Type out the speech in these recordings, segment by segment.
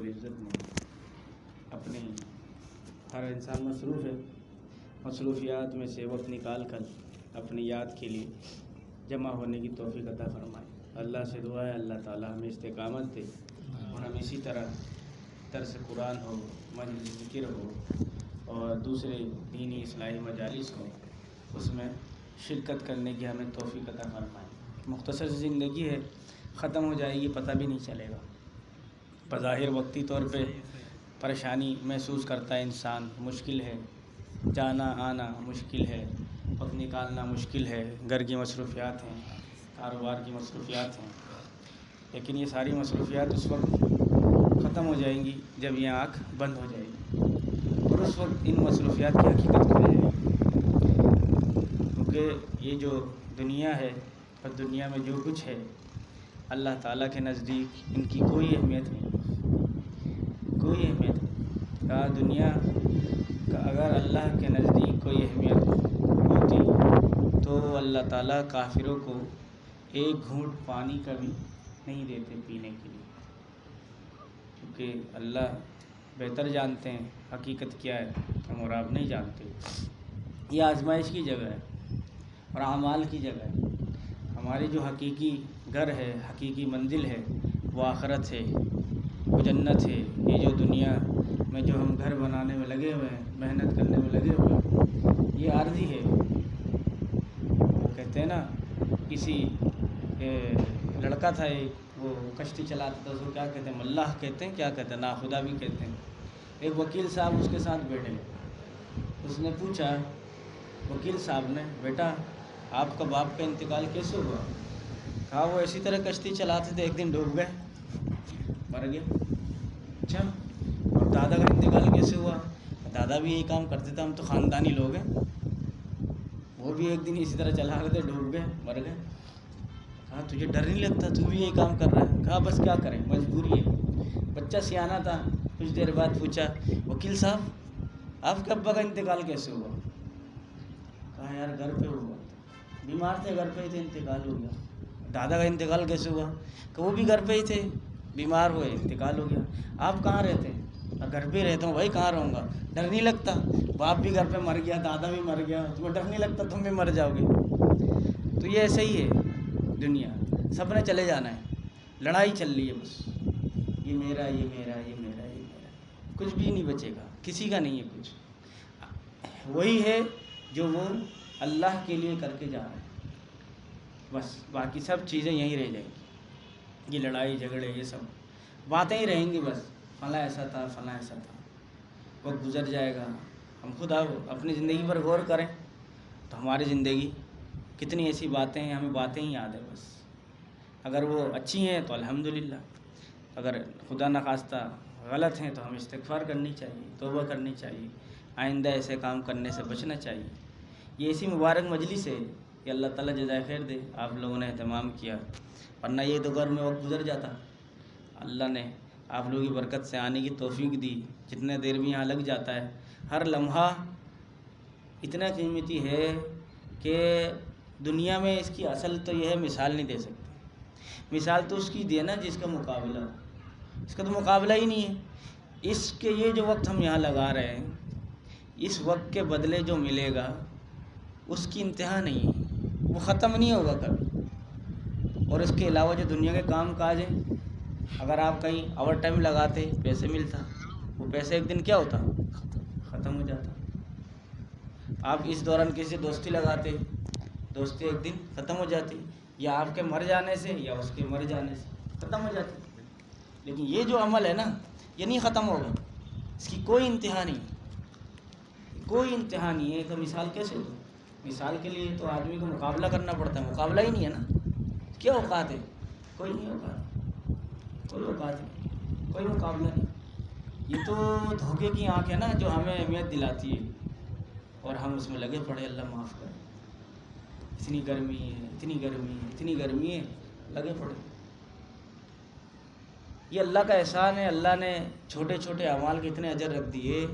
العزت نے اپنے ہر انسان مصروف ہے، مصروفیات میں سے وقت نکال کر اپنی یاد کے لیے جمع ہونے کی توفیق عطا فرمائے۔ اللہ سے دعا ہے اللہ تعالیٰ ہمیں استقامت دے اور ہم اسی طرح درس قرآن ہو، مجلس ذکر ہو اور دوسرے دینی اصلاحی مجالس ہوں، اس میں شرکت کرنے کی ہمیں توفیق عطا فرمائے۔ مختصر زندگی ہے، ختم ہو جائے گی، پتہ بھی نہیں چلے گا۔ بظاہر وقتی طور پہ پریشانی محسوس کرتا ہے انسان، مشکل ہے، جانا آنا مشکل ہے، وقت نکالنا مشکل ہے، گھر کی مصروفیات ہیں، کاروبار کی مصروفیات ہیں، لیکن یہ ساری مصروفیات اس وقت ختم ہو جائیں گی جب یہ آنکھ بند ہو جائے گی اور اس وقت ان مصروفیات کی حقیقت کھل جائے گی، کیونکہ یہ جو دنیا ہے اور دنیا میں جو کچھ ہے اللہ تعالیٰ کے نزدیک ان کی کوئی اہمیت نہیں، کوئی اہمیت نہیں۔ کہا دنیا کا اگر اللہ کے نزدیک کوئی اہمیت ہوتی تو اللہ تعالیٰ کافروں کو ایک گھونٹ پانی کا بھی نہیں دیتے پینے کے لیے، کیونکہ اللہ بہتر جانتے ہیں حقیقت کیا ہے، ہم اور آپ نہیں جانتے۔ یہ آزمائش کی جگہ ہے اور اعمال کی جگہ ہے۔ ہماری جو حقیقی گھر ہے، حقیقی منزل ہے، وہ آخرت ہے، وہ جنت ہے۔ یہ جو دنیا میں جو ہم گھر بنانے میں لگے ہوئے ہیں، محنت کرنے میں لگے ہوئے ہیں، یہ عارضی ہے۔ وہ کہتے ہیں نا، کسی لڑکا تھا ایک، وہ کشتی چلاتا تھا، اس کو کیا کہتے ہیں، ملاح کہتے ہیں، کیا کہتے ہیں، ناخدا بھی کہتے ہیں۔ ایک وکیل صاحب اس کے ساتھ بیٹھے، اس نے پوچھا وکیل صاحب نے، بیٹا آپ کا باپ کا انتقال کیسے ہوا؟ کہا وہ اسی طرح کشتی چلاتے تھے، ایک دن ڈوب گئے، مر گئے۔ اچھا، اور دادا کا انتقال کیسے ہوا؟ دادا بھی یہی کام کرتے تھے، ہم تو خاندانی لوگ ہیں، وہ بھی ایک دن اسی طرح چلا رہے تھے، ڈوب گئے، مر گئے۔ کہا تجھے ڈر نہیں لگتا، تو بھی یہی کام کر رہا ہے؟ کہا بس کیا کریں، مجبوری ہے۔ بچہ سیانا تھا، کچھ دیر بعد پوچھا وکیل صاحب آپ کے ابا کا انتقال کیسے ہوا؟ کہا یار گھر پہ ہوا، بیمار تھے، گھر پہ ہی تھے، انتقال ہو گیا۔ دادا کا انتقال کیسے ہوا؟ کہ وہ بھی گھر پہ ہی تھے، بیمار ہوئے، انتقال ہو گیا۔ آپ کہاں رہتے ہیں؟ گھر پہ ہی رہتا ہوں۔ بھائی کہاں رہوں گا؟ ڈر نہیں لگتا؟ باپ بھی گھر پہ مر گیا، دادا بھی مر گیا، تمہیں ڈر نہیں لگتا تم بھی مر جاؤ گے؟ تو یہ ایسا ہی ہے دنیا، سب نے چلے جانا ہے، لڑائی چل رہی ہے بس، یہ میرا، یہ میرا، یہ میرا، یہ میرا، کچھ بھی نہیں بچے گا، کسی کا نہیں ہے کچھ۔ وہی ہے جو وہ اللہ کے لیے کر کے جا رہے ہیں، بس باقی سب چیزیں یہیں رہ جائیں گی۔ یہ لڑائی جھگڑے یہ سب باتیں ہی رہیں گی، بس فلاں ایسا تھا، فلاں ایسا تھا۔ وقت گزر جائے گا، ہم خود اپنی زندگی پر غور کریں تو ہماری زندگی کتنی ایسی باتیں ہیں، ہمیں باتیں ہی یاد ہیں بس۔ اگر وہ اچھی ہیں تو الحمدللہ، اگر خدا نخواستہ غلط ہیں تو ہمیں استغفار کرنی چاہیے، توبہ کرنی چاہیے، آئندہ ایسے کام کرنے سے بچنا چاہیے۔ یہ ایسی مبارک مجلس ہے کہ اللہ تعالیٰ جزائے خیر دے، آپ لوگوں نے اہتمام کیا، ورنہ یہ تو گھر میں وقت گزر جاتا۔ اللہ نے آپ لوگوں کی برکت سے آنے کی توفیق دی، جتنے دیر بھی یہاں لگ جاتا ہے، ہر لمحہ اتنا قیمتی ہے کہ دنیا میں اس کی اصل تو یہ ہے، مثال نہیں دے سکتے۔ مثال تو اس کی دے نا جس کا مقابلہ ہو، اس کا تو مقابلہ ہی نہیں ہے۔ اس کے یہ جو وقت ہم یہاں لگا رہے ہیں، اس وقت کے بدلے جو ملے گا اس کی انتہا نہیں ہے، وہ ختم نہیں ہوگا کبھی۔ اور اس کے علاوہ جو دنیا کے کام کاج ہیں، اگر آپ کہیں اوور ٹائم لگاتے پیسے ملتا، وہ پیسے ایک دن کیا ہوتا، ختم ہو جاتا۔ آپ اس دوران کسی دوستی لگاتے، دوستی ایک دن ختم ہو جاتی، یا آپ کے مر جانے سے یا اس کے مر جانے سے ختم ہو جاتی۔ لیکن یہ جو عمل ہے نا، یہ نہیں ختم ہوگا، اس کی کوئی انتہا نہیں، کوئی انتہا نہیں ہے۔ تو مثال کیسے دو؟ مثال کے لیے تو آدمی کو مقابلہ کرنا پڑتا ہے، مقابلہ ہی نہیں ہے نا، کیا اوقات ہے؟ کوئی نہیں اوقات، کوئی اوقات نہیں، کوئی مقابلہ نہیں۔ یہ تو دھوکے کی آنکھ ہے نا جو ہمیں اہمیت دلاتی ہے اور ہم اس میں لگے پڑے، اللہ معاف کرے، اتنی گرمی ہے، اتنی گرمی ہے، اتنی گرمی ہے، لگے پڑے۔ یہ اللہ کا احسان ہے، اللہ نے چھوٹے چھوٹے اعمال کے اتنے اجر رکھ دیے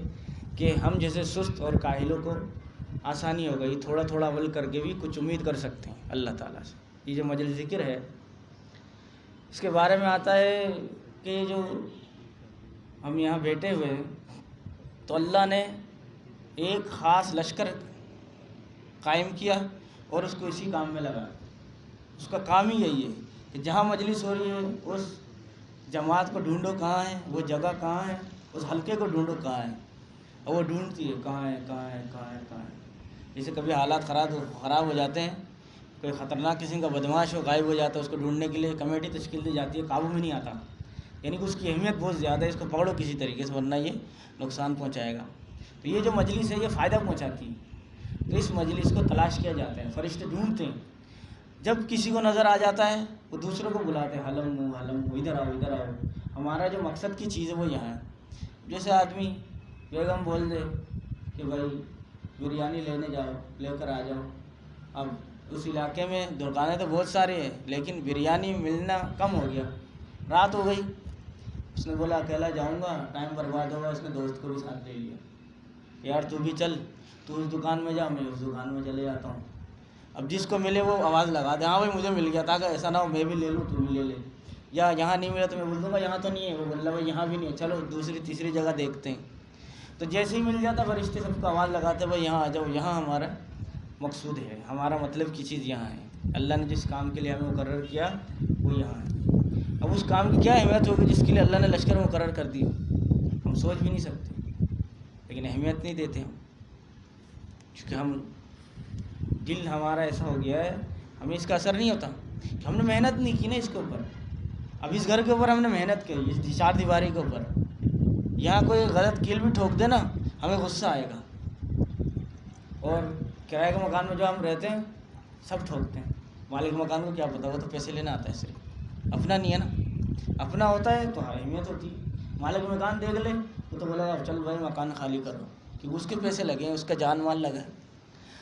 کہ ہم جیسے سست اور کاہلوں کو آسانی ہو گئی، تھوڑا تھوڑا عمل کر کے بھی کچھ امید کر سکتے ہیں اللہ تعالیٰ سے۔ یہ جو مجلس ذکر ہے، اس کے بارے میں آتا ہے کہ جو ہم یہاں بیٹھے ہوئے ہیں تو اللہ نے ایک خاص لشکر قائم کیا اور اس کو اسی کام میں لگا. اس کا کام ہی یہی ہے کہ جہاں مجلس ہو رہی ہے اس جماعت کو ڈھونڈو کہاں ہے، وہ جگہ کہاں ہے، اس حلقے کو ڈھونڈو کہاں ہے، اور وہ ڈھونڈتی ہے کہاں ہے کہاں ہے کہاں ہے کہاں ہے. جیسے کبھی حالات خراب ہو جاتے ہیں، کوئی خطرناک قسم کا بدماش ہو غائب ہو جاتا ہے، اس کو ڈھونڈنے کے لیے کمیٹی تشکیل دی جاتی ہے، قابو میں نہیں آتا. یعنی کہ اس کی اہمیت بہت زیادہ ہے، اس کو پکڑو کسی طریقے سے ورنہ یہ نقصان پہنچائے گا. تو یہ جو مجلس ہے یہ فائدہ پہنچاتی ہے، تو اس مجلس کو تلاش کیا جاتا ہے، فرشتے ڈھونڈتے ہیں. جب کسی کو نظر آ جاتا ہے وہ دوسروں کو بلاتے ہیں، حلم ادھر آؤ ادھر آؤ، ہمارا جو مقصد کی چیز ہے وہ یہاں ہے. جیسے آدمی بیگم بول دے کہ بھائی بریانی لینے جاؤ، لے کر آ جاؤ. اب اس علاقے میں دکانیں تو بہت سارے ہیں لیکن بریانی ملنا کم ہو گیا. رات ہو گئی، اس نے بولا اکیلا جاؤں گا ٹائم برباد ہوگا، اس نے دوست کو بھی ساتھ لے لیا. یار تو بھی چل، تو اس دکان میں جا، میں اس دکان میں چلے جاتا ہوں. اب جس کو ملے وہ آواز لگا دے، ہاں بھائی مجھے مل گیا، تاکہ ایسا نہ ہو میں بھی لے لوں تو بھی لے لے. یا یہاں نہیں ملا تو میں بول دوں گا یہاں تو نہیں ہے، وہ بول رہا بھائی یہاں بھی نہیں ہے، چلو دوسری تیسری جگہ دیکھتے ہیں. تو جیسے ہی مل جاتا فرشتے سب کو آواز لگاتے بھائی یہاں آ جاؤ، یہاں ہمارا مقصود ہے، ہمارا مطلب کی چیز یہاں ہے، اللہ نے جس کام کے لیے ہمیں مقرر کیا وہ یہاں ہے. اب اس کام کی کیا اہمیت ہوگی جس کے لیے اللہ نے لشکر مقرر کر دی، ہم سوچ بھی نہیں سکتے. لیکن اہمیت نہیں دیتے ہم، کیونکہ ہم دل ہمارا ایسا ہو گیا ہے، ہمیں اس کا اثر نہیں ہوتا کہ ہم نے محنت نہیں کی نا اس کے اوپر. اب اس گھر کے اوپر ہم نے محنت کی، اس چار دیواری کے اوپر، یہاں کوئی غلط کیل بھی ٹھوک دے نا ہمیں غصہ آئے گا. اور کرائے کے مکان میں جو ہم رہتے ہیں سب ٹھوکتے ہیں، مالک مکان کو کیا پتا، وہ تو پیسے لینا آتا ہے، صرف اپنا نہیں ہے نا. اپنا ہوتا ہے تو اہمیت ہوتی ہے. مالک مکان دیکھ لے وہ تو بولے گا چل بھائی مکان خالی کرو، کیونکہ اس کے پیسے لگے ہیں، اس کا جان مال لگا ہے.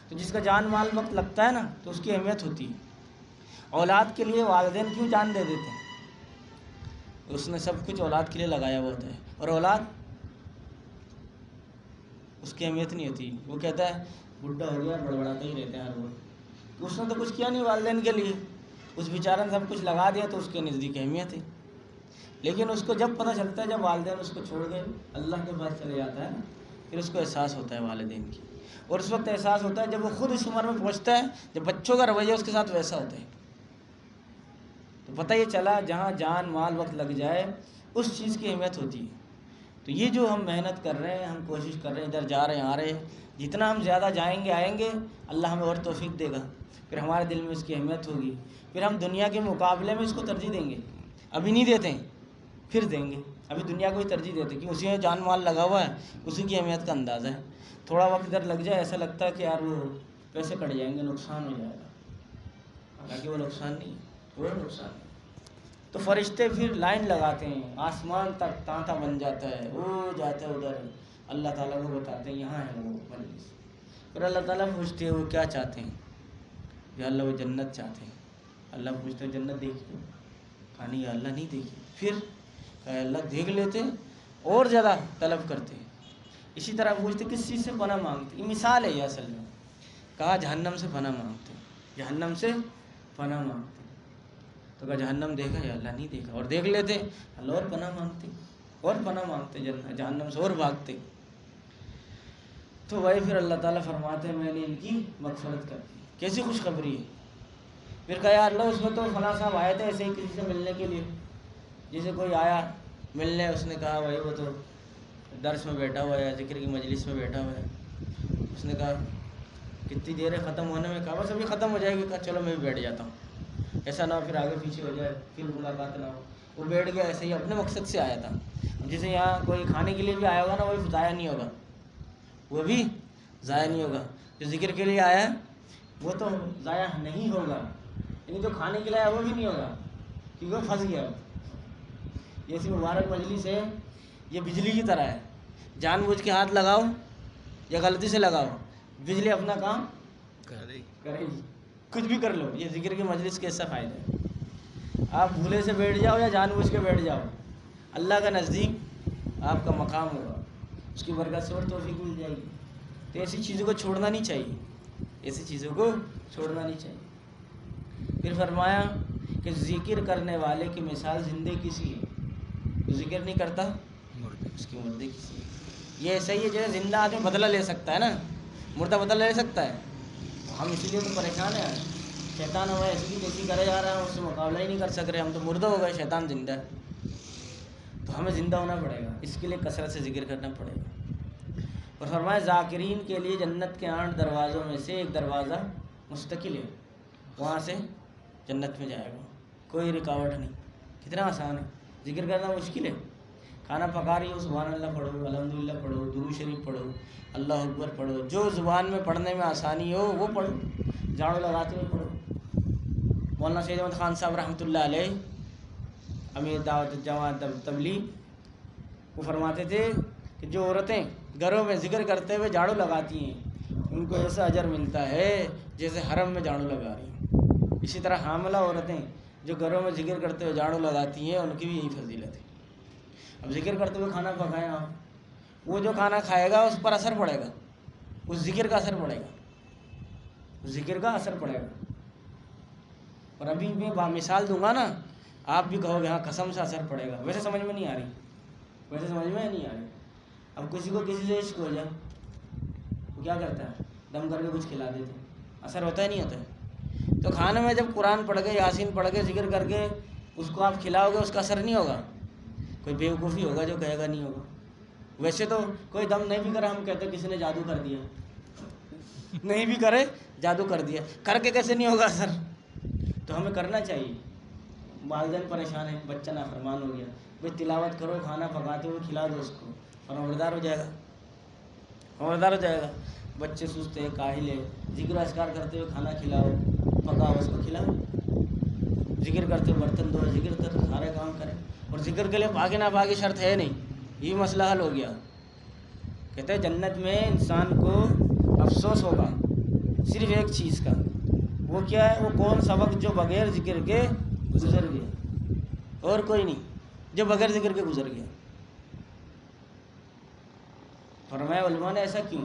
تو جس کا جان مال وقت لگتا ہے نا تو اس کی اہمیت ہوتی ہے. اولاد کے لیے والدین کیوں جان دے دیتے ہیں؟ اس نے سب کچھ اولاد کے لیے لگایا ہوا ہوتا ہے، اور اولاد اس کی اہمیت نہیں ہوتی. وہ کہتا ہے بڈھا ہو گیا بڑبڑاتا ہی رہتا ہے ہر وقت، اس نے تو کچھ کیا نہیں والدین کے لیے، اس بیچارے نے سب کچھ لگا دیا تو اس کے نزدیک اہمیت ہے. لیکن اس کو جب پتہ چلتا ہے، جب والدین اس کو چھوڑ کے اللہ کے پاس چلے جاتا ہے نا، پھر اس کو احساس ہوتا ہے والدین کی. اور اس وقت احساس ہوتا ہے جب وہ خود اس عمر میں پہنچتا ہے جب بچوں کا رویہ اس کے ساتھ ویسا ہوتا ہے. تو پتہ یہ چلا جہاں جان مال وقت لگ جائے اس چیز کی اہمیت ہوتی ہے. تو یہ جو ہم محنت کر رہے ہیں، ہم کوشش کر رہے ہیں، ادھر جا رہے ہیں آ رہے ہیں، جتنا ہم زیادہ جائیں گے آئیں گے اللہ ہمیں اور توفیق دے گا، پھر ہمارے دل میں اس کی اہمیت ہوگی، پھر ہم دنیا کے مقابلے میں اس کو ترجیح دیں گے. ابھی نہیں دیتے ہیں، پھر دیں گے. ابھی دنیا کو ہی ترجیح دیتے کہ اسی میں جان مال لگا ہوا ہے، اسی کی اہمیت کا اندازہ ہے. تھوڑا وقت ادھر لگ جائے ایسا لگتا ہے کہ یار وہ پیسے کٹ جائیں گے، نقصان ہو جائے گا، حالانکہ وہ نقصان نہیں ہے، وہ نقصان ہے. تو فرشتے پھر لائن لگاتے ہیں، آسمان تک تانتا بن جاتا ہے، وہ جاتا ہے ادھر، اللہ تعالیٰ کو بتاتے ہیں یہاں ہے وہ مجلس. پھر اللہ تعالیٰ پوچھتے ہیں وہ کیا چاہتے ہیں، یا اللہ وہ جنت چاہتے ہیں. اللہ پوچھتے ہیں جنت دیکھی؟ کہا نہیں یا اللہ نہیں دیکھی. پھر کہا اللہ دیکھ لیتے اور زیادہ طلب کرتے ہیں. اسی طرح پوچھتے کس چیز سے پناہ مانگتے، یہ مثال ہے یہ اصل میں. کہا جہنم سے پناہ مانگتے، جہنم سے پناہ مانگتے. تو کہا جہنم دیکھا یا اللہ نہیں دیکھا، اور دیکھ لیتے اللہ اور پناہ مانگتے اور پناہ مانگتے جہنم سے اور بھاگتے. تو وہی پھر اللہ تعالیٰ فرماتے ہیں میں نے ان کی مغفرت کر دی. کیسی خوشخبری ہے. پھر کہا یا اللہ اس میں تو فلاں صاحب آئے تھے ایسے ہی کسی سے ملنے کے لیے، جیسے کوئی آیا ملنے، اس نے کہا بھائی وہ تو درس میں بیٹھا ہوا ہے، ذکر کی مجلس میں بیٹھا ہوا ہے. اس نے کہا کتنی دیر ہے ختم ہونے میں؟ کہا بس ابھی ختم ہو جائے گی. کہا چلو میں بھی بیٹھ جاتا ہوں، ایسا نہ ہو پھر آگے پیچھے ہو جائے، پھر ملاقات نہ ہو. وہ بیٹھ گیا، ایسے ہی اپنے مقصد سے آیا تھا. جسے یہاں کوئی کھانے کے لیے بھی آیا ہوگا نا وہ بھی ضائع نہیں ہوگا، وہ بھی ضائع نہیں ہوگا. جو ذکر کے لیے آیا ہے وہ تو ضائع نہیں ہوگا، لیکن جو کھانے کے لیے آیا وہ بھی نہیں ہوگا کیونکہ وہ پھنس گیا. یہ ایسی مبارک مجلس ہے، یہ بجلی کی طرح ہے، جان بوجھ کے ہاتھ لگاؤ یا غلطی سے لگاؤ بجلی اپنا کام کرے گی. کچھ بھی کر لو، یہ ذکر کی مجلس کے ایسا فائدہ ہے. آپ بھولے سے بیٹھ جاؤ یا جان بوجھ کے بیٹھ جاؤ، اللہ کا نزدیک آپ کا مقام ہوگا، اس کی برکت سے اور توفیق مل جائے گی. تو ایسی چیزوں کو چھوڑنا نہیں چاہیے، ایسی چیزوں کو چھوڑنا نہیں چاہیے. پھر فرمایا کہ ذکر کرنے والے کی مثال زندے کسی ہے، تو ذکر نہیں کرتا اس کی مردے کی سی. یہ ایسا ہی ہے جیسے زندہ آدمی بدلہ لے سکتا ہے نا, مردہ بدلہ لے سکتا ہے. ہم اسی لیے تو پریشان ہیں. شیطان ہمیں ایسی جیسی کرے جا رہا ہے, اس سے مقابلہ ہی نہیں کر سک رہے. ہم تو مردہ ہو گئے, شیطان زندہ ہے. تو ہمیں زندہ ہونا پڑے گا, اس کے لیے کثرت سے ذکر کرنا پڑے گا. اور فرمایا ذاکرین کے لیے جنت کے 8 دروازوں میں سے ایک دروازہ مستقل ہے, وہاں سے جنت میں جائے گا, کوئی رکاوٹ نہیں. کتنا آسان ہے, ذکر کرنا مشکل ہے. کھانا پکا رہی ہو سبحان اللہ پڑھو, الحمدللہ پڑھو, درود شریف پڑھو, اللہ اکبر پڑھو, جو زبان میں پڑھنے میں آسانی ہو وہ پڑھو. جھاڑو لگاتے ہوئے پڑھو. مولانا سید احمد خان صاحب رحمۃ اللہ علیہ امیر دعوت جماعت تبلیغ, وہ فرماتے تھے کہ جو عورتیں گھروں میں ذکر کرتے ہوئے جھاڑو لگاتی ہیں ان کو ایسا اجر ملتا ہے جیسے حرم میں جھاڑو لگا رہی ہیں. اسی طرح حاملہ عورتیں جو گھروں میں ذکر کرتے ہوئے جھاڑو لگاتی ہیں ان کی بھی یہی فضیلت ہے. اب ذکر کرتے ہوئے کھانا پکائیں آپ, وہ جو کھانا کھائے گا اس پر اثر پڑے گا, اس ذکر کا اثر پڑے گا, اس ذکر کا اثر پڑے گا. اور ابھی میں مثال دوں گا نا, آپ بھی کہو گے ہاں قسم سے اثر پڑے گا. ویسے سمجھ میں نہیں آ رہی, ویسے سمجھ میں نہیں آ رہی. اب کسی کو کسی سے عشق ہو جائے, وہ کیا کرتا ہے, دم کر کے کچھ کھلا دیتے, اثر ہوتا ہے نہیں ہوتا ہے. تو کھانے میں جب قرآن پڑھ کے, یاسین پڑھ کے, ذکر کر کے اس کو آپ کھلاؤ گے, اس کا اثر نہیں ہوگا. کوئی بیوقوفی ہوگا جو کہے گا نہیں ہوگا. ویسے تو کوئی دم نہیں بھی کرے ہم کہتے کسی نے جادو کر دیا, نہیں بھی کرے جادو کر دیا, کر کے کیسے نہیں ہوگا اثر. تو ہمیں کرنا چاہیے. والدین پریشان ہیں, بچہ نافرمان ہو گیا, بھائی تلاوت کرو, کھانا پکاتے ہوئے کھلا دو اس کو, فرمانبردار ہو جائے گا, فرمانبردار ہو جائے گا. بچے سوچتے ہیں کاہل ہے, ذکر و اذکار کرتے ہوئے کھانا کھلاؤ, پکاؤ, اس کو کھلاؤ. ذکر کرتے ہوئے برتن دھو, ذکر کرتے سارے کام کریں. اور ذکر کے لیے پاکی ناپاکی شرط ہے نہیں, یہ مسئلہ حل ہو گیا. کہتے ہیں جنت میں انسان کو افسوس ہوگا صرف ایک چیز کا, وہ کیا ہے, وہ کون سا وقت جو بغیر ذکر کے گزر گیا, اور کوئی نہیں, جو بغیر ذکر کے گزر گیا. فرمایا علماء نے ایسا کیوں,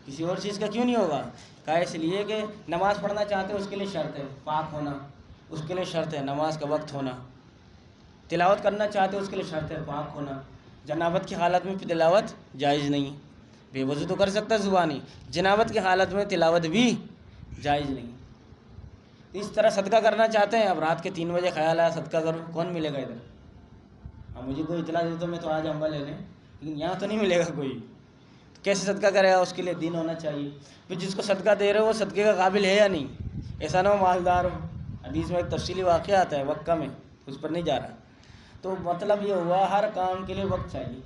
کسی اور چیز کا کیوں نہیں ہوگا؟ کہا اس لیے کہ نماز پڑھنا چاہتے ہیں اس کے لیے شرط ہے پاک ہونا, اس کے لیے شرط ہے نماز کا وقت ہونا. تلاوت کرنا چاہتے ہیں اس کے لیے شرط ہے پاک ہونا. جنابت کی حالت میں تلاوت جائز نہیں, بے وضو تو کر سکتا ہے زبانی, جنابت کی حالت میں تلاوت بھی جائز نہیں. اس طرح صدقہ کرنا چاہتے ہیں, اب رات کے 3 بجے خیال آیا صدقہ کروں, کون ملے گا ادھر؟ اب مجھے کوئی اطلاع دے تو میں تو آج امبا لے لیں, لیکن یہاں تو نہیں ملے گا کوئی. تو کیسے صدقہ کرے گا؟ اس کے لیے دین ہونا چاہیے. پھر جس کو صدقہ دے رہے ہو وہ صدقے کا قابل ہے یا نہیں, ایسا نہ ہو مالدار ہو. حدیث میں ایک تفصیلی واقعہ آتا ہے, وقت کم ہے اس پر نہیں جا رہا. تو مطلب یہ ہوا ہر کام کے لیے وقت چاہیے,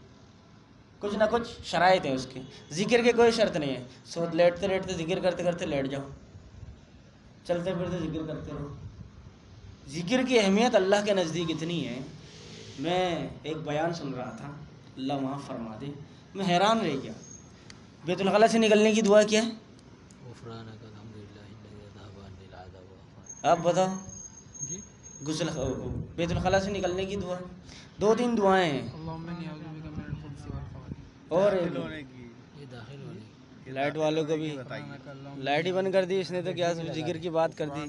کچھ نہ کچھ شرائط ہیں اس کے. ذکر کی کوئی شرط نہیں ہے, سو لیٹتے لیٹتے ذکر کرتے کرتے لیٹ جاؤ, چلتے پھرتے ذکر کرتے رہو. ذکر کی اہمیت اللہ کے نزدیک اتنی ہے. میں ایک بیان سن رہا تھا, اللہ معاف فرما دے, میں حیران رہ گیا. بیت الخلاء سے نکلنے کی دعا کیا ہے؟ آپ بتاؤ. غسل بیت الخلاء سے نکلنے کی دعا 2-3 دعائیں ہیں. اور لائٹ والوں کو بھی لائٹ ہی بند کر دی اس نے, تو کیا ذکر کی بات کر دی.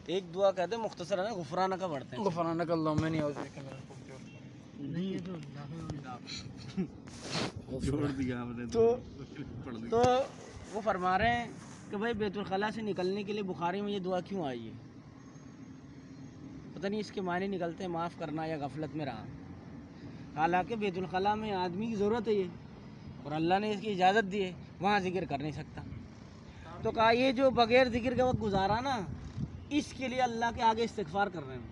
ایک دعا کہتے ہیں مختصر ہے نا, غفرانہ کا پڑھتے ہیں, غفرانہ کا اللہم انی اعوذ بک من تو وہ فرما رہے ہیں کہ بھائی بیت الخلاء سے نکلنے کے لیے بخاری میں یہ دعا کیوں آئی ہے؟ پتہ نہیں اس کے معنی نکلتے ہیں معاف کرنا یا غفلت میں رہا. حالانکہ بیت الخلاء میں آدمی کی ضرورت ہے یہ, اور اللہ نے اس کی اجازت دی ہے, وہاں ذکر کر نہیں سکتا. تو کہا یہ جو بغیر ذکر کے وقت گزارا نا, اس کے لیے اللہ کے آگے استغفار کر رہے ہیں.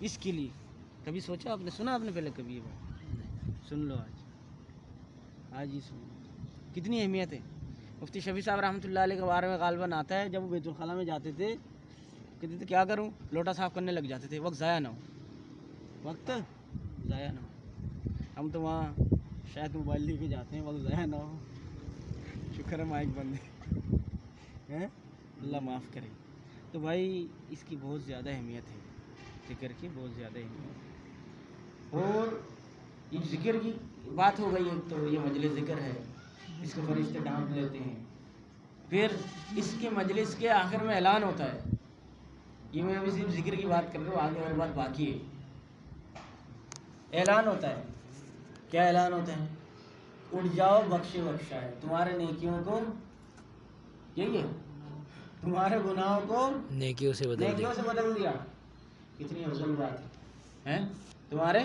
اس کے لیے کبھی سوچا آپ نے, سنا آپ نے پہلے کبھی یہ بات؟ سن لو آج ہی سن. کتنی اہمیت ہے. مفتی شفیع صاحب رحمۃ اللہ علیہ کے بارے میں غالباً آتا ہے, جب وہ بیت الخلاء میں جاتے تھے کہتے تھے کیا کروں, لوٹا صاف کرنے لگ جاتے تھے, وقت ضائع نہ ہو, وقت ضائع نہ ہو. ہم تو وہاں شاید موبائل لے کے جاتے ہیں, وقت ضائع نہ ہو. شکر ہے مائک بند ہے, اللہ معاف کرے. تو بھائی اس کی بہت زیادہ اہمیت ہے, ذکر کی بہت زیادہ اہمیت. اور یہ ذکر کی بات ہو گئی ہے, تو یہ مجلس ذکر ہے, اس کو فرشتے ڈھانپ لیتے ہیں. پھر اس کے مجلس کے آخر میں اعلان ہوتا ہے. یہ میں ابھی صرف ذکر کی بات کر رہا ہوں, آگے اور بات باقی ہے. اعلان ہوتا ہے. کیا اعلان ہوتا ہے؟ اٹھ جاؤ بخشے بخشا ہے، تمہارے نیکیوں کو، یہی ہے، تمہارے گناہوں کو نیکیوں سے بدل دیا. کتنی افضل بات ہے، تمہارے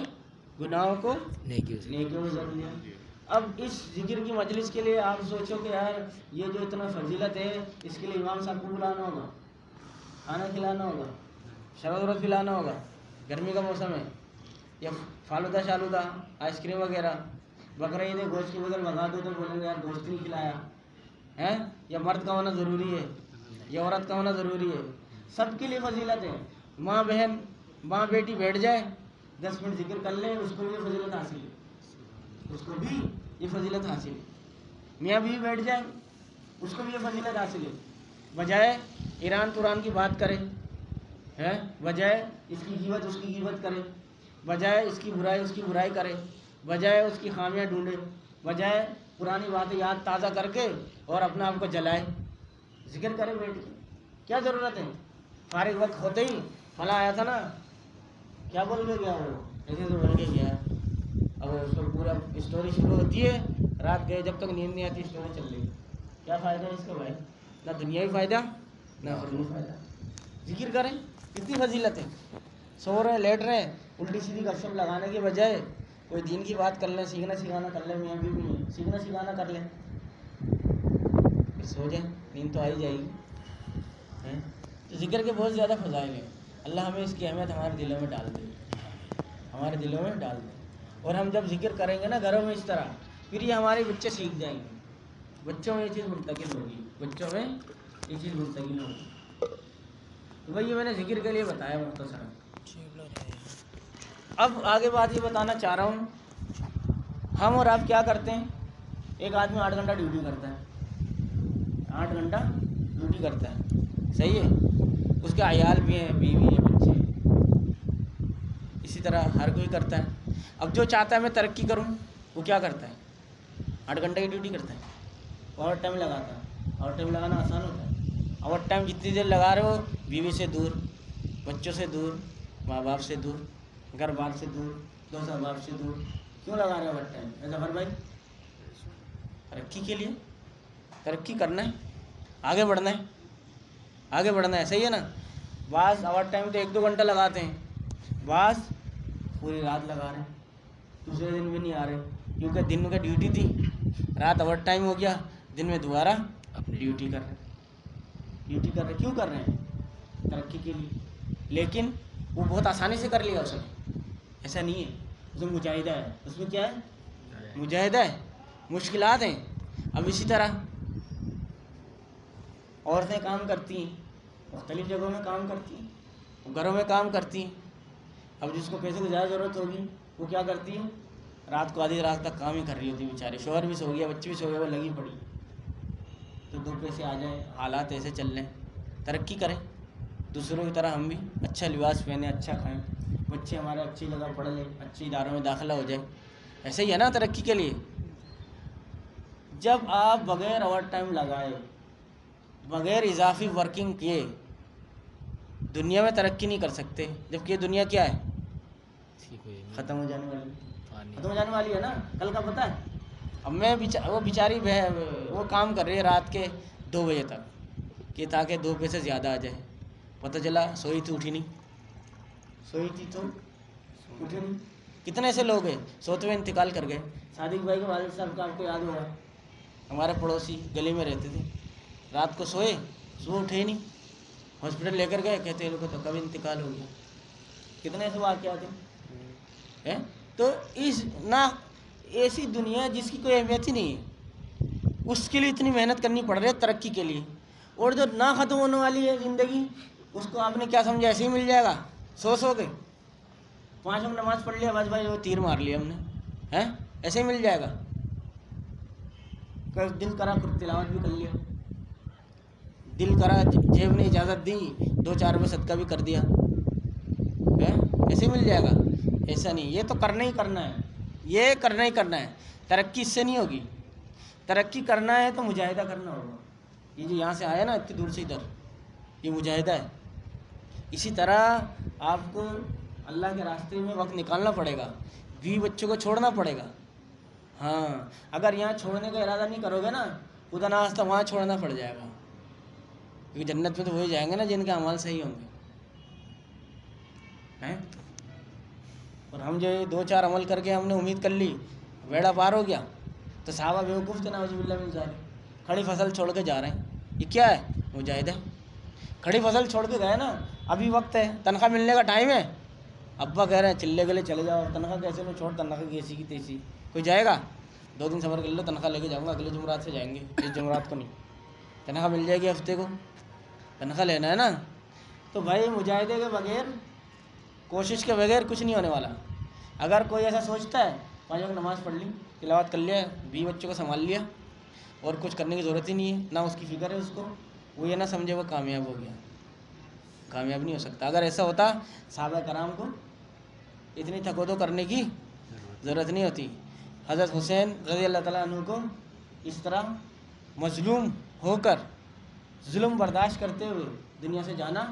گناہوں کو نیکیوں سے بدل دیا. اب اس ذکر کی مجلس کے لیے آپ سوچو کہ یار یہ جو اتنا فضیلت ہے، اس کے لیے امام صاحب کو بلانا ہوگا، کھانا کھلانا ہوگا، شربت پلانا ہوگا، گرمی کا موسم ہے، یا فالودہ شالودہ آئس کریم وغیرہ، بقرعید ہے گوشت کے بغیر بنا دو تو بولیں گے یار گوشت نہیں کھلایا ہے. یا مرد کا ہونا ضروری ہے یا عورت کا ہونا ضروری ہے، سب کے لیے فضیلت ہے. ماں بہن، ماں بیٹی بیٹھ جائے 10 منٹ ذکر کر لیں، اس کو بھی یہ فضیلت حاصل ہے، اس کو بھی یہ فضیلت حاصل ہے. میاں بیوی بیٹھ جائیں، اس کو بھی یہ فضیلت حاصل ہے. بجائے ایران قرآن کی بات کرے، بجائے اس کی غیبت اس کی غیبت کرے، بجائے اس کی برائی کرے، بجائے اس کی خامیاں ڈھونڈے، بجائے پرانی باتیں یاد تازہ کر کے اور اپنے آپ کو جلائے، ذکر کرے بیٹھ کے. کیا ضرورت ہے؟ فارغ وقت ہوتے ہی فلاں آیا تھا نا، کیا بول کے گیا وہ، ایسے تو بول کے گیا. اب اس کو پورا اسٹوری شروع ہوتی ہے، رات گئے جب تک نیند نہیں آتی اسٹوری چل رہی. کیا فائدہ ہے اس کا بھائی؟ نہ دنیاوی فائدہ نہ آخرتی فائدہ. ذکر کریں، کتنی فضیلت ہے. سو رہے لیٹ رہے، الٹی سیدھی گپ شپ لگانے کے بجائے کوئی دین کی بات کر لیں، سیکھنا سکھانا کر لیں. میاں بیوی نہیں سیکھنا سکھانا کر لیں، پھر سو جائیں، نیند تو آ ہی جائے گی. تو ذکر کے بہت زیادہ فضائل ہیں. اللہ ہمیں اس کی اہمیت ہمارے دلوں میں ڈال دے، ہمارے دلوں میں ڈال دے. اور ہم جب ذکر کریں گے نا گھروں میں اس طرح، پھر یہ ہمارے بچے سیکھ جائیں گے. بچوں میں یہ چیز منتقل ہوگی، بچوں میں یہ چیز منتقل ہوگی. تو بھائی یہ میں نے ذکر کے لیے بتایا مختصراً. اب آگے بات یہ بتانا چاہ رہا ہوں، ہم اور آپ کیا کرتے ہیں. ایک آدمی 8 گھنٹہ ڈیوٹی کرتا ہے، 8 گھنٹہ ڈیوٹی کرتا ہے، صحیح ہے. اس کے عیال بھی ہیں، بیوی ہے، بچے ہیں. اسی طرح ہر کوئی کرتا ہے. اب جو چاہتا ہے میں ترقی کروں وہ کیا کرتا ہے؟ 8 گھنٹے کی ڈیوٹی کرتا ہے، اوور ٹائم لگاتا ہے. اوور ٹائم لگانا آسان ہوتا ہے؟ اوور ٹائم جتنی دیر لگا رہے ہو، بیوی سے دور، بچوں سے دور، ماں باپ سے دور، گھر بار سے دور، دوست احباب سے دور، کیوں لگا رہے ہو اوور ٹائم؟ ظفر بھائی ترقی کے لیے، ترقی کرنا ہے، آگے بڑھنا ہے، آگے بڑھنا ہے، صحیح ہے نا. بعض اوور ٹائم تو 1-2 گھنٹہ لگاتے ہیں، بعض پوری رات لگا رہے ہیں، دوسرے دن بھی نہیں آ رہے، کیونکہ دن میں ڈیوٹی تھی، رات اوور ٹائم ہو گیا، دن میں دوبارہ ڈیوٹی کر رہے ہیں. ڈیوٹی کر رہے کیوں کر رہے ہیں؟ ترقی کے لیے. لیکن وہ بہت آسانی سے کر لیا اس نے، ایسا نہیں ہے. اس میں مجاہدہ ہے، اس میں کیا ہے؟ مجاہدہ ہے، مشکلات ہیں. اب اسی طرح عورتیں کام کرتی ہیں، مختلف جگہوں میں کام کرتی ہیں، گھروں میں کام کرتی ہیں. اب جس کو پیسے کی زیادہ ضرورت ہوگی وہ کیا کرتی ہے؟ رات کو آدھی رات تک کام ہی کر رہی ہوتی ہے بیچاری. شوہر بھی سو گیا، بچے بھی سو گئے، وہ لگی پڑی. تو 2 پیسے آ جائیں، حالات ایسے چل رہے ہیں، ترقی کریں. دوسروں کی طرح ہم بھی اچھا لباس پہنیں، اچھا کھائیں، بچے ہمارے اچھی جگہ پڑھ لیں، اچھے اداروں میں داخلہ ہو جائے. ایسے ہی ہے نا ترقی کے لیے. جب آپ بغیر اوور ٹائم لگائے، بغیر اضافی ورکنگ کیے دنیا میں ترقی نہیں کر سکتے. جبکہ یہ دنیا کیا ہے؟ ختم ہو جانے والی ہے نا. کل کا پتہ ہے؟ اب میں وہ بیچاری وہ کام کر رہی ہے رات کے 2 بجے تک کہ تاکہ 2 پیسے زیادہ آ جائے. پتہ چلا سوئی تھی اٹھی نہیں، سوئی تھی تو اٹھی نہیں. کتنے ایسے لوگ ہیں سوتے ہوئے انتقال کر گئے. صادق بھائی کے والد صاحب کا آپ کو یاد ہوگا، ہمارے پڑوسی گلی میں رہتے تھے. رات کو سوئے، صبح اٹھے ہی نہیں. ہاسپٹل لے کر گئے، کہتے ہیں لوگ تو کب انتقال ہو گیا. کتنے ایسے واقعات ہیں. تو اس نہ ایسی دنیا جس کی کوئی اہمیت ہی نہیں ہے، اس کے لیے اتنی محنت کرنی پڑ رہی ہے ترقی کے لیے. اور جو نہ ختم ہونے والی ہے زندگی، اس کو آپ نے کیا سمجھا ایسے ہی مل جائے گا سو کے. 5 وقت نماز پڑھ لیا بس بھائی وہ تیر مار لیا ہم نے، ایسے ہی مل جائے گا. دل کرا خود تلاوت بھی کر لیا، دل کرا جیب نے اجازت دی 2-4 روپے صدقہ بھی کر دیا، ایسے ہی مل جائے گا. ایسا نہیں، یہ تو کرنا ہی کرنا ہے، یہ کرنا ہی کرنا ہے. ترقی اس سے نہیں ہوگی. ترقی کرنا ہے تو مجاہدہ کرنا ہوگا. یہ جو یہاں سے آیا نا اتنی دور سے ادھر، یہ مجاہدہ ہے. اسی طرح آپ کو اللہ کے راستے میں وقت نکالنا پڑے گا. بیوی بچوں کو چھوڑنا پڑے گا. ہاں اگر یہاں چھوڑنے کا ارادہ نہیں کرو گے نا خدا نہ خواستہ وہاں چھوڑنا پڑ جائے گا, کیونکہ جنت میں تو وہی جائیں گے نا جن کے اعمال صحیح ہوں گے ہیں. اور ہم جو 2-4 عمل کر کے ہم نے امید کر لی بیڑا پار ہو گیا, تو صحابہ بیوقوف تھے نعوذ باللہ من ذالک, کھڑی فصل چھوڑ کے جا رہے ہیں. یہ کیا ہے؟ مجاہد ہے. کھڑی فصل چھوڑ کے گئے نا, ابھی وقت ہے, تنخواہ ملنے کا ٹائم ہے. ابا کہہ رہے ہیں چلے گلے چلے جاؤ, تنخواہ کیسے میں چھوڑ, تنخواہ کیسی کی تیسی, کوئی جائے گا؟ 2 دن صبر کر لو, تنخواہ لے کے جاؤں گا, اگلے جمعرات سے جائیں گے, اس جمعرات کو نہیں. تنخواہ مل جائے گی ہفتے کو, تنخواہ لینا ہے نا. تو بھائی مجاہدے کے بغیر, کوشش کے بغیر کچھ نہیں ہونے والا. اگر کوئی ایسا سوچتا ہے 5 وقت نماز پڑھ لی, تلاوت کر لیا, بیوی بچوں کو سنبھال لیا, اور کچھ کرنے کی ضرورت ہی نہیں ہے, نہ اس کی فکر ہے اس کو, وہ یہ نہ سمجھے وہ کامیاب ہو گیا. کامیاب نہیں ہو سکتا. اگر ایسا ہوتا صحابہ کرام کو اتنی تھکو کرنے کی ضرورت نہیں ہوتی. حضرت حسین رضی اللہ تعالیٰ عنہ کو اس طرح مظلوم ہو کر ظلم برداشت کرتے ہوئے دنیا سے جانا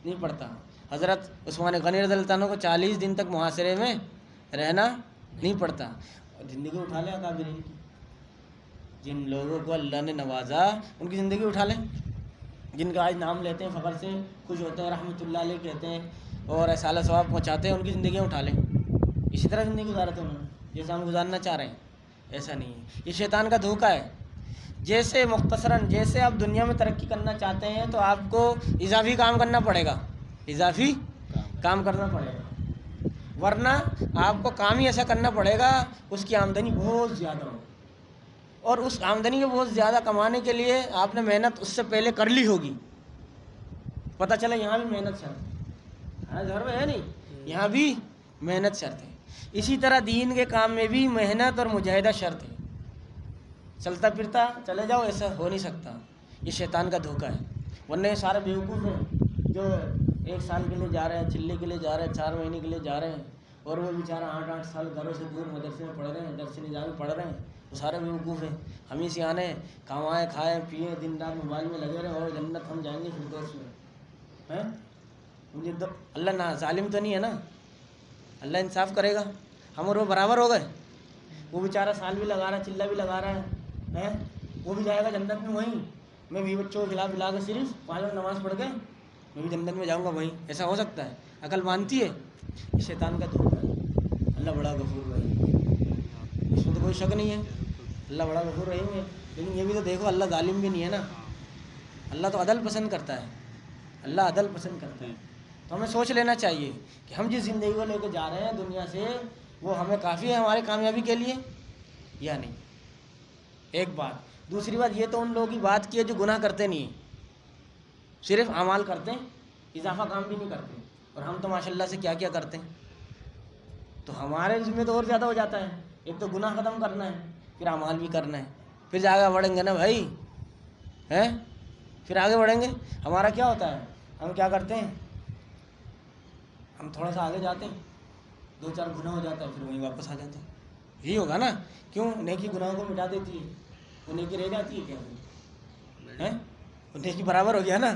نہیں پڑتا. حضرت عثمان غنی رضی اللہ عنہ کو 40 دن تک محاصرے میں رہنا نہیں پڑتا. اور زندگی اٹھا لیں اکابرین کی, جن لوگوں کو اللہ نے نوازا ان کی زندگی اٹھا لیں, جن کا آج نام لیتے ہیں, فخر سے خوش ہوتے ہیں, رحمۃ اللہ علیہ کہتے ہیں اور اصالہ ثواب پہنچاتے ہیں, ان کی زندگیاں اٹھا لیں. اسی طرح زندگی گزارتے انہوں نے جیسے ہم گزارنا چاہ رہے ہیں. ایسا نہیں ہے, یہ شیطان کا دھوکہ ہے. جیسے مختصراً جیسے آپ دنیا میں ترقی کرنا چاہتے ہیں تو آپ کو اضافی کام کرنا پڑے گا, اضافی کام کرنا پڑے گا, ورنہ آپ کو کام ہی ایسا کرنا پڑے گا اس کی آمدنی بہت زیادہ ہو, اور اس آمدنی کو بہت زیادہ کمانے کے لیے آپ نے محنت اس سے پہلے کر لی ہوگی. پتہ چلا یہاں بھی محنت شرط ہے, ہاں گھر میں ہے نہیں, یہاں بھی محنت شرط ہے. اسی طرح دین کے کام میں بھی محنت اور مجاہدہ شرط ہے. چلتا پھرتا چلے جاؤ ایسا ہو نہیں سکتا, یہ شیطان کا دھوکہ ہے. ورنہ یہ سارے بیوقوف ہیں جو 1 سال کے لیے جا رہے ہیں, چلے کے لیے جا رہے ہیں, 4 مہینے کے لیے جا رہے ہیں, اور وہ بیچارہ 8-8 سال گھروں سے دور مدرسے میں پڑھ رہے ہیں, درس نظام میں پڑھ رہے ہیں. وہ سارے بیوقوف ہیں. ہم ہی سیانے کمائیں کھائیں پیئیں دن رات موبائل میں لگے رہے, اور جنت ہم جائیں گے فردوس میں. مجھے اللہ نہ ظالم تو نہیں ہے نا, اللہ انصاف کرے گا. ہم اور وہ برابر ہو گئے. وہ بیچارہ سال بھی لگا رہا ہے, چلہ بھی لگا رہا ہے, وہ بھی جائے گا جنت میں وہیں. میں بیوی بچوں کو کھلا پلا کے صرف 5 وقت نماز پڑھ کے میں بھی جنت میں جاؤں گا وہیں. ایسا ہو سکتا ہے؟ عقل مانتی ہے؟ یہ شیطان کا دھوکہ ہے. اللہ بڑا غفور رحیم, اس میں تو کوئی شک نہیں ہے, اللہ بڑا غفور رحیم ہے. لیکن یہ بھی تو دیکھو اللہ ظالم بھی نہیں ہے نا, اللہ تو عدل پسند کرتا ہے, اللہ عدل پسند کرتا ہے. تو ہمیں سوچ لینا چاہیے کہ ہم جس زندگی کو لے کے جا رہے ہیں دنیا سے وہ ہمیں کافی ہے ہمارے کامیابی کے لیے یا نہیں. ایک بات. دوسری بات یہ تو ان لوگوں کی بات کی ہے جو گناہ کرتے نہیں ہیں, صرف اعمال کرتے ہیں, اضافہ کام بھی نہیں کرتے. اور ہم تو ماشاء اللہ سے کیا کیا کرتے ہیں. تو ہمارے ذمہ تو اور زیادہ ہو جاتا ہے. ایک تو گناہ ختم کرنا ہے, پھر اعمال بھی کرنا ہے, پھر جا آگے بڑھیں گے نا بھائی, ہیں پھر آگے بڑھیں گے. ہمارا کیا ہوتا ہے, ہم کیا کرتے ہیں, ہم تھوڑا سا آگے جاتے ہیں, 2-4 گناہ ہو جاتا ہے, پھر وہیں واپس آ جاتے ہیں. یہی ہوگا نا, کیوں؟ نیکی گناہوں کو مٹا دیتی ہے, وہ نیکی رہ جاتی ہے کیا ہے, وہ نیکی برابر ہو گیا نا.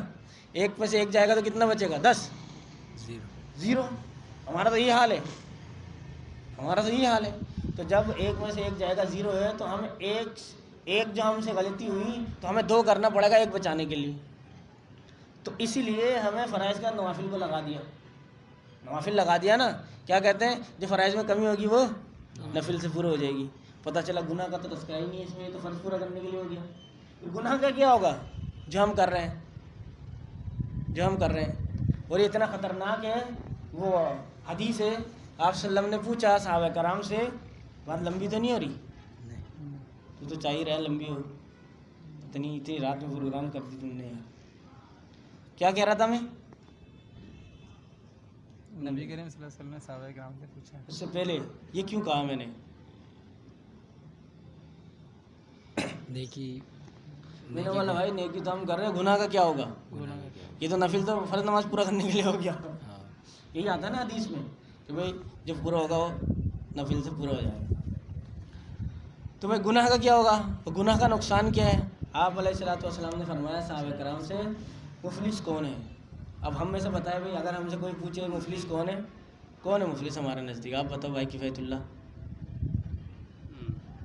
1 میں سے 1 جائے گا تو کتنا بچے گا؟ 10, 0. ہمارا تو یہ حال ہے, ہمارا تو یہ حال ہے. تو جب 1 میں سے 1 جائے گا 0 ہے تو ہم ایک جو ہم سے غلطی ہوئی تو ہمیں 2 کرنا پڑے گا 1 بچانے کے لیے. تو اسی لیے ہمیں فرائض کا نوافل کو لگا دیا, نوافل لگا دیا نا. کیا کہتے ہیں, جو فرائض میں کمی ہوگی وہ نفل سے پورا ہو جائے گی. پتہ چلا گناہ کا تو تذکرہ ہی نہیں ہے اس میں, یہ تو فرض پورا کرنے کے لیے ہو گیا. گناہ کا کیا ہوگا جو ہم کر رہے ہیں, جو ہم کر رہے ہیں. اور یہ اتنا خطرناک ہے. وہ حدیث ہے, آپ صلی اللہ علیہ وسلم نے پوچھا صحابہ کرام سے, بات لمبی تو نہیں ہو رہی, تو چاہیے رہا لمبی ہو, اتنی رات میں پروگرام کر دی تم نے یار. کیا کہہ رہا تھا میں؟ نبی کریم صلی اللہ علیہ وسلم نے صحابہ کرام سے پوچھا. اس سے پہلے یہ کیوں کہا میں نے, نیکی میں نے بولا بھائی نیکی تو ہم کر رہے ہیں, گناہ کا کیا ہوگا. یہ تو نفل تو فرض نماز پورا کرنے کے لیے ہو گیا. یہی آتا ہے نا حدیث میں کہ بھائی جب پورا ہوگا وہ نفل سے پورا ہو جائے گا. تو بھائی گناہ کا کیا ہوگا, تو گناہ کا نقصان کیا ہے. آپ علیہ الصلوۃ والسلام نے فرمایا صحابہ کرام سے مفلس کون ہے. اب ہم میں سے بتائے بھائی, اگر ہم سے کوئی پوچھے مفلس کون ہے, کون ہے مفلس ہمارے نزدیک, آپ بتاؤ بھائی. کفایت اللہ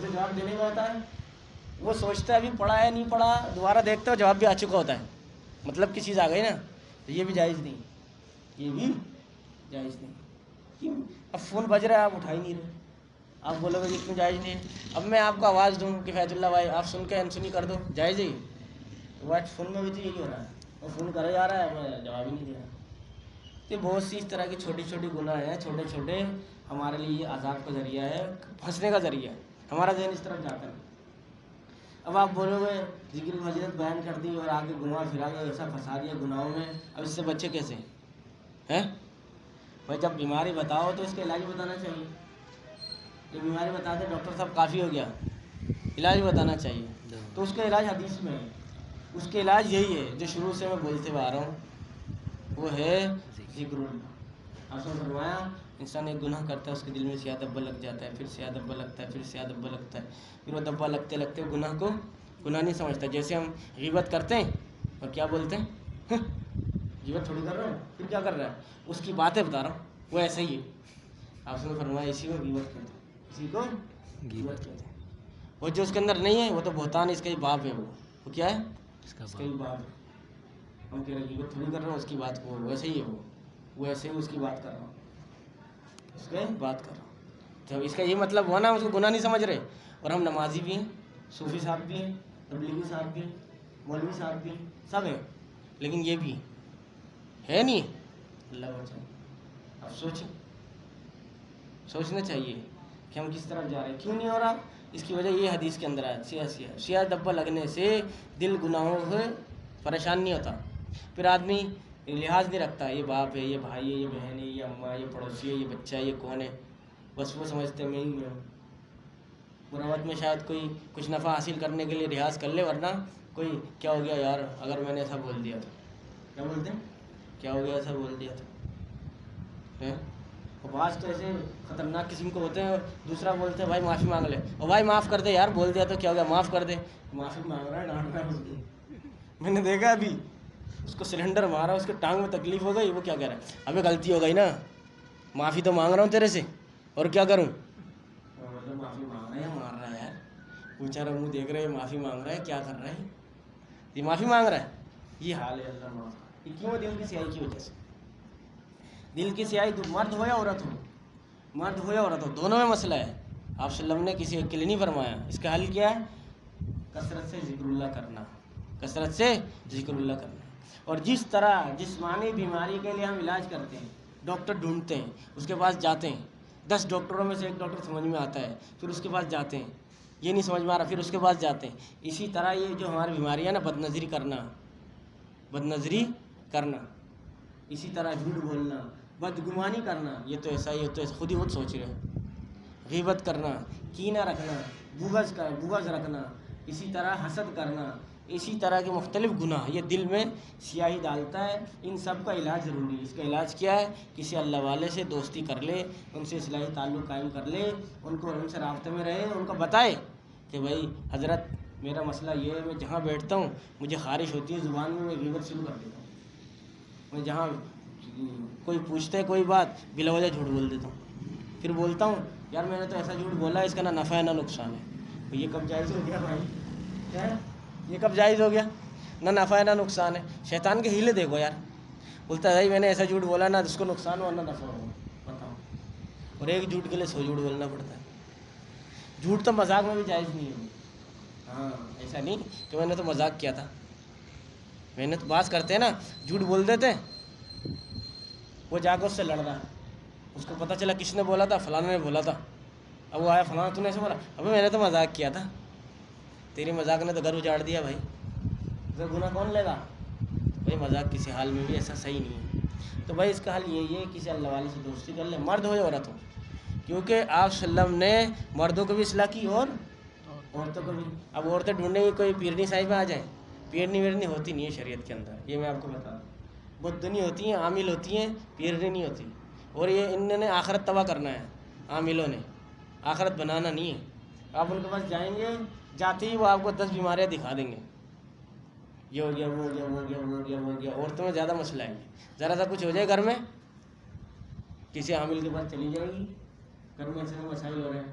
تو جواب دینے میں ہوتا ہے. وہ سوچتا ہے ابھی پڑھا ہے نہیں پڑھا, دوبارہ دیکھتے ہو جواب بھی آ چکا ہوتا ہے, مطلب کی چیز آ گئی نا. تو یہ بھی جائز نہیں, یہ بھی جائز نہیں. کیوں؟ اب فون بج رہا ہے آپ اٹھا ہی نہیں رہے, آپ بولو گے کیوں جائز نہیں ہے. اب میں آپ کو آواز دوں کہ فیض اللہ بھائی آپ سن کے انسنی کر دو, جائز ہے. واٹ فون میں بھی تو یہی ہو رہا ہے, اور فون کرا جا رہا ہے میں جواب ہی نہیں دے رہا. تو بہت سی اس طرح کی چھوٹی چھوٹی گناہ ہیں, چھوٹے چھوٹے ہمارے لیے عذاب کا ذریعہ ہے, پھنسنے کا ذریعہ ہے. ہمارا ذہن اس طرف جاتا ہے. اب آپ بولو گے ذکر فضیلت بیان کر دی اور آگے گناہ پھرا کے ایسا پھنسا دیا گناہوں میں, اب اس سے بچے کیسے ہیں؟ بھائی جب بیماری بتاؤ تو اس کا علاج بتانا چاہیے. جب بیماری بتا دے ڈاکٹر صاحب کافی ہو گیا, علاج بتانا چاہیے. تو اس کا علاج حدیث میں ہے. اس کے علاج یہی ہے جو شروع سے میں بولتے ہوئے آ رہا ہوں, وہ ہے ذکر اللہ. آپ نے فرمایا انسان ایک گناہ کرتا ہے, اس کے دل میں سیاہ دبا لگ جاتا ہے, پھر سیاہ دبا لگتا ہے, پھر سیاہ دبا لگتا ہے, پھر وہ دبا لگتے لگتے گناہ کو گناہ نہیں سمجھتا. جیسے ہم غیبت کرتے ہیں اور کیا بولتے ہیں, غیبت تھوڑی کر رہا ہوں, پھر کیا کر رہا ہے, اس کی باتیں بتا رہا ہوں, وہ ایسا ہی ہے. آپ نے فرمایا اسی کو غیبت کہتے ہیں, اسی کو غیبت کہتے ہیں. اور جو اس کے اندر نہیں ہے وہ تو بہتان, اس کا ہی باپ ہے. وہ کیا ہے, اس کا ہی باپ ہے. ہم کہہ رہے ہیں غیبت تھوڑی کر رہا ہوں, اس کی بات کو ویسے ہی ہے, وہ ایسے ہی اس کی بات کر رہا ہوں, اس کی بات کر رہا ہوں. تو اس کا یہ مطلب ہوا نا, اس کو گناہ نہیں سمجھ رہے. اور ہم نمازی بھی ہیں, صوفی صاحب بھی ہیں, تبلیغی صاحب بھی ہیں, مولوی صاحب بھی ہیں, سب ہیں, لیکن یہ بھی ہے نہیں. اللہ بچائے. اب سوچیں, سوچنا چاہیے کہ ہم کس طرف جا رہے ہیں, کیوں نہیں ہو رہا. اس کی وجہ یہ حدیث کے اندر ہے, سیاہ دبا لگنے سے دل گناہوں سے پریشان نہیں ہوتا. پھر آدمی لحاظ نہیں رکھتا, یہ باپ ہے, یہ بھائی ہے, یہ بہن ہے, یہ اماں, یہ پڑوسی ہے, یہ بچہ ہے, یہ کون ہے. بس وہ سمجھتے میں ہی ہوں. مروت میں شاید کوئی کچھ نفع حاصل کرنے کے لیے لحاظ کر لے, ورنہ کوئی کیا ہو گیا یار اگر میں نے ایسا بول دیا تھا, کیا بولتے ہیں, کیا ہو گیا ایسا بول دیا تھا. اور بعض تو ایسے خطرناک قسم کے ہوتے ہیں, دوسرا بولتے ہیں بھائی معافی مانگ لے, اور بھائی معاف کر دے یار, بول دیا تو کیا ہو گیا, معاف کر دے. معافی مانگ رہا ہے, ڈانٹ رہا ہے. میں نے دیکھا ابھی اس کو سلنڈر مارا, اس کے ٹانگ میں تکلیف ہو گئی, وہ کیا کہہ رہا ہے, ابھی غلطی ہو گئی نا, معافی تو مانگ رہا ہوں تیرے سے, اور کیا کروں. معافی مانگ رہا ہے یا مار رہا ہے یار, بیچارہ منہ دیکھ رہے ہیں, معافی مانگ رہا ہے, کیا کر رہا ہے, یہ معافی مانگ رہا ہے. یہ حال ہے اللہ معاف. یہ کیوں, دل کی سیاہی کی وجہ سے. دل کی سیاہی مرد ہو یا عورت ہو, مرد ہو یا عورت ہو, دونوں میں مسئلہ ہے. آپ صلی اللہ علیہ وسلم نے کسی ایک کے لیے نہیں فرمایا. اس کا حل کیا ہے, کثرت سے ذکر اللہ کرنا, کثرت سے ذکر اللہ کرنا. اور جس طرح جسمانی بیماری کے لیے ہم علاج کرتے ہیں, ڈاکٹر ڈھونڈتے ہیں, اس کے پاس جاتے ہیں, 10 ڈاکٹروں میں سے ایک ڈاکٹر سمجھ میں آتا ہے, پھر اس کے پاس جاتے ہیں, یہ نہیں سمجھ میں آ رہا, پھر اس کے پاس جاتے ہیں. اسی طرح یہ جو ہماری بیماریاں نا, بد نظری کرنا, بد نظری کرنا, اسی طرح جھوٹ بولنا, بدگمانی کرنا, یہ تو ایسا ہی, تو خود ہی خود سوچ رہے ہیں. غیبت کرنا, کینہ رکھنا, بغض رکھنا, اسی طرح حسد کرنا, اسی طرح کے مختلف گناہ یہ دل میں سیاہی ڈالتا ہے. ان سب کا علاج ضروری ہے. اس کا علاج کیا ہے, کسی اللہ والے سے دوستی کر لے, ان سے اصلاحی تعلق قائم کر لے, ان سے رابطے میں رہے, ان کو بتائے کہ بھائی حضرت میرا مسئلہ یہ ہے, میں جہاں بیٹھتا ہوں مجھے خارش ہوتی ہے زبان میں غیبت شروع کر دیتا ہوں. میں جہاں کوئی پوچھتا ہے کوئی بات, بلا وجہ جھوٹ بول دیتا ہوں. پھر بولتا ہوں یار میں نے تو ایسا جھوٹ بولا, اس کا نہ نفع ہے نہ نقصان ہے. یہ کب جائز ہو گیا بھائی, یہ کب جائز ہو گیا, نہ نفع ہے نہ نقصان ہے. شیطان کے ہیلے دیکھو یار, بولتا ہے بھائی میں نے ایسا جھوٹ بولا, نہ اس کو نقصان ہو نہ نفع ہو, بتاؤ. اور ایک جھوٹ کے لیے 100 جھوٹ بولنا پڑتا ہے. جھوٹ تو مذاق میں بھی جائز نہیں ہے. ہاں ایسا نہیں کہ میں نے تو مذاق کیا تھا, میں نے تو بات کرتے ہیں نا, جھوٹ بول دیتے, وہ جا کے اس سے لڑ رہا ہے, اس کو پتہ چلا کس نے بولا تھا, فلانا نے بولا تھا. اب وہ آیا, فلانا تو نے ایسے بولا, ابھی میں نے تو مذاق کیا تھا. تیری مذاق نے تو گھر اجاڑ دیا بھائی, تو گناہ کون لے گا بھائی. مذاق کسی حال میں بھی ایسا صحیح نہیں ہے. تو بھائی اس کا حل یہی ہے, کسی اللہ والے سے دوستی کر لے, مرد ہو یا عورت ہو, کیونکہ آپ صلی اللہ علیہ وسلم نے مردوں کو بھی اصلاح کی اور عورتوں کو بھی. اب عورتیں ڈھونڈیں گی کوئی پیرنی صاحب آ جائیں, پیرنی ویرنی ہوتی نہیں ہے شریعت کے اندر, یہ میں آپ کو بتا دوں. بدنی ہوتی ہیں, عامل ہوتی ہیں, پیرنی نہیں ہوتی. اور یہ ان نے آخرت تباہ کرنا ہے, عاملوں نے آخرت بنانا نہیں ہے. آپ ان کے پاس جائیں گے, جاتے ہی وہ آپ کو 10 بیماریاں دکھا دیں گے, یہ ہو گیا, وہ ہو گیا, وہ ہو گیا, وہ ہو گیا, وہ ہو گیا. عورتوں میں زیادہ مسئلہ ہے. ذرا سا کچھ ہو جائے گھر میں, کسی عامل کے پاس چلی جائے گی, گھر میں ایسے مسائل ہو رہے ہیں,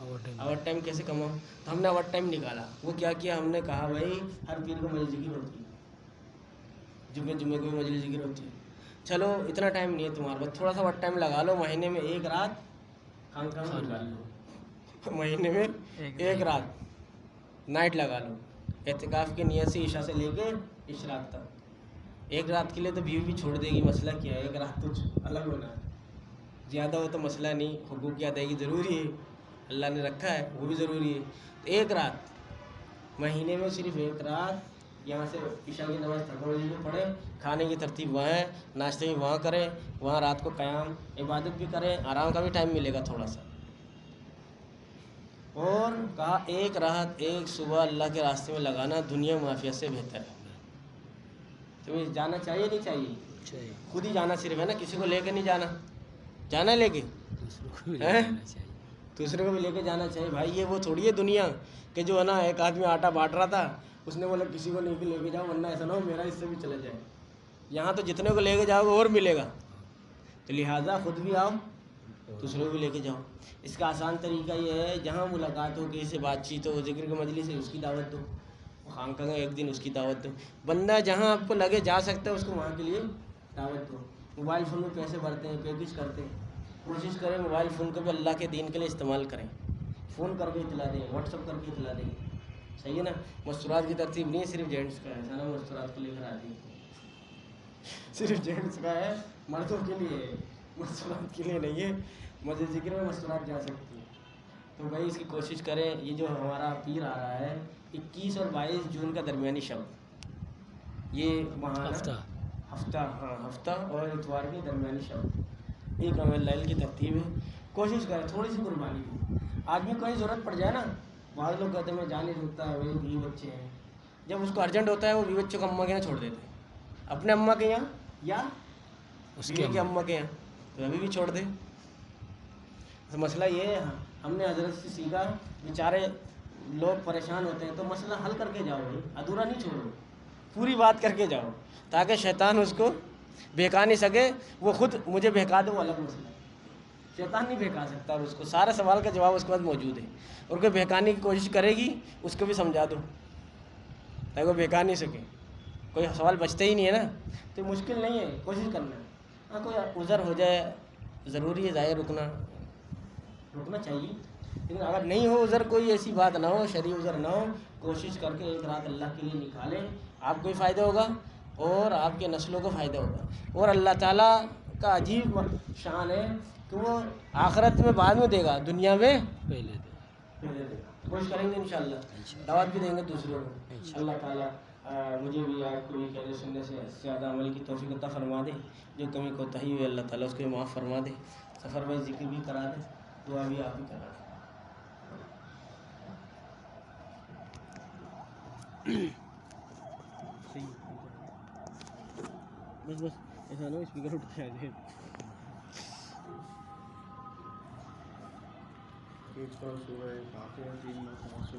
اوور ٹائم کیسے کماؤ؟ تو ہم نے اوور ٹائم نکالا. وہ کیا کیا ہم نے کہا بھائی ہر پیر کو مجلس ذکر ہوتی ہے, جمعے کو بھی مجلس ذکر ہوتی ہے, چلو اتنا ٹائم نہیں ہے تمہارے پاس, تھوڑا سا اور ٹائم لگا لو, مہینے میں ایک رات خانقاہ میں نکال لو, مہینے میں ایک رات نائٹ لگا لو اعتکاف کی نیت سے, عشاء سے لے کے اشراق تک. ایک رات کے لیے تو بیوی بھی چھوڑ دے گی, مسئلہ کیا ہے, ایک رات تو الگ ہونا ہے, زیادہ ہو تو مسئلہ نہیں, حقوق کی ادائیگی ضروری ہے, اللہ نے رکھا ہے وہ بھی ضروری ہے. تو ایک رات مہینے میں صرف ایک رات یہاں سے عشاء کی نماز تھکوڑی میں پڑھیں, کھانے کی ترتیب وہاں ہے, ناشتے بھی وہاں کریں, وہاں رات کو قیام عبادت بھی کریں, آرام کا بھی ٹائم ملے گا تھوڑا سا. اور کہا ایک رات ایک صبح اللہ کے راستے میں لگانا دنیا معافیت سے بہتر ہے. تمہیں جانا چاہیے نہیں چاہیے؟ خود ہی جانا صرف ہے نا, کسی کو لے کے نہیں جانا, جانا لے کے دوسرے کو بھی لے کے جانا چاہیے. بھائی یہ وہ تھوڑی ہے دنیا کہ جو ہے نا ایک آدمی آٹا بانٹ رہا تھا, اس نے بولا کسی کو نہیں لے کے جاؤ ورنہ ایسا نہ ہو میرا اس سے بھی چلا جائے. یہاں تو جتنے کو لے کے جاؤ گے اور ملے گا, تو لہٰذا خود بھی آؤ دوسروں کو بھی لے کے جاؤ. اس کا آسان طریقہ یہ ہے, جہاں ملاقات ہو, کسی سے بات چیت ہو, ذکر کی مجلس ہے اس کی دعوت دو, خانقاہ میں ایک دن اس کی دعوت دو. بندہ جہاں آپ کو لگے جا سکتا ہے اس کو وہاں کے لیے دعوت دو. موبائل فون میں پیسے بھرتے ہیں, پیکج کرتے ہیں, کوشش کریں موبائل فون کو بھی اللہ کے دین کے لیے استعمال کریں. فون کر کے اطلاع دیں, واٹس ایپ کر کے اطلاع دیں, صحیح ہے نا. مستورات کی ترتیب نہیں صرف جینٹس کا ہے, سارا مستورات کو لے کر آتی ہے, صرف جینٹس کا ہے, مردوں کے لیے ہے, مستورات کے لیے نہیں ہے. مجھے ذکر میں مستورات جا سکتی ہے. تو بھائی اس کی کوشش کریں. یہ جو ہمارا پیر آ رہا ہے 21 اور 22 جون کا درمیانی شب, یہ ماہانہ ہفتہ ہفتہ اور اتوار کے درمیانی شب, ایک عمل لیل کی ترتیب ہے. کوشش کریں تھوڑی سی قربانی کی. آدمی کو کہیں ضرورت پڑ جائے نا, بعض لوگ کہتے ہیں میں جا نہیں سکتا, میرے بیوی بچے ہیں, جب اس کو ارجنٹ ہوتا ہے وہ بیوی بچوں کو اماں کے یہاں چھوڑ دیتے ہیں, اپنے اماں کے یہاں یا بیوی کے اماں کے یہاں, تو ابھی بھی چھوڑ دیں. تو مسئلہ یہ ہے, ہم نے حضرت سے سیکھا, بیچارے لوگ پریشان ہوتے ہیں تو مسئلہ حل کر کے جاؤ بھائی, ادھورا نہیں چھوڑو, پوری بات کر کے جاؤ, تاکہ شیطان اس کو بہکا نہیں سکے. وہ خود مجھے بہکا دے وہ الگ مسئلہ ہے, شیطان نہیں بہکا سکتا, اور اس کو سارا سوال کا جواب اس کے پاس موجود ہے. اور کوئی بہکانے کی کوشش کرے گی اس کو بھی سمجھا دو تاکہ وہ بہکا نہیں سکے. کوئی سوال بچتا ہی نہیں ہے نا, تو مشکل نہیں ہے, کوشش کرنا ہے. ہاں کوئی عذر ہو جائے, ضروری ہے ظاہر رکنا چاہیے, لیکن اگر نہیں ہو عذر, کوئی ایسی بات نہ ہو, شرعی عذر نہ ہو, کوشش کر کے ایک رات اللہ کے لیے نکالیں. آپ کو بھی فائدہ ہوگا اور آپ کے نسلوں کو فائدہ ہوگا. اور اللہ تعالیٰ کا عجیب شان ہے کہ وہ آخرت میں بعد میں دے گا, دنیا میں پہلے دے گا. کوشش کریں گے انشاءاللہ, دعوت بھی دیں گے دوسروں کو. اللہ تعالیٰ مجھے بھی آپ کو بھی کہنے سننے سے زیادہ عمل کی توفیق عطا فرما دے. جو کمی کوتاہی ہوئی اللہ تعالیٰ اس کو معاف فرما دے. سفر میں ذکر بھی کرا دے, دعا بھی آپ ہی کرا دے. بس ایسا نہ اسپیکر اٹھ کے آ جائے. سورہ فاتحہ 3 مرتبہ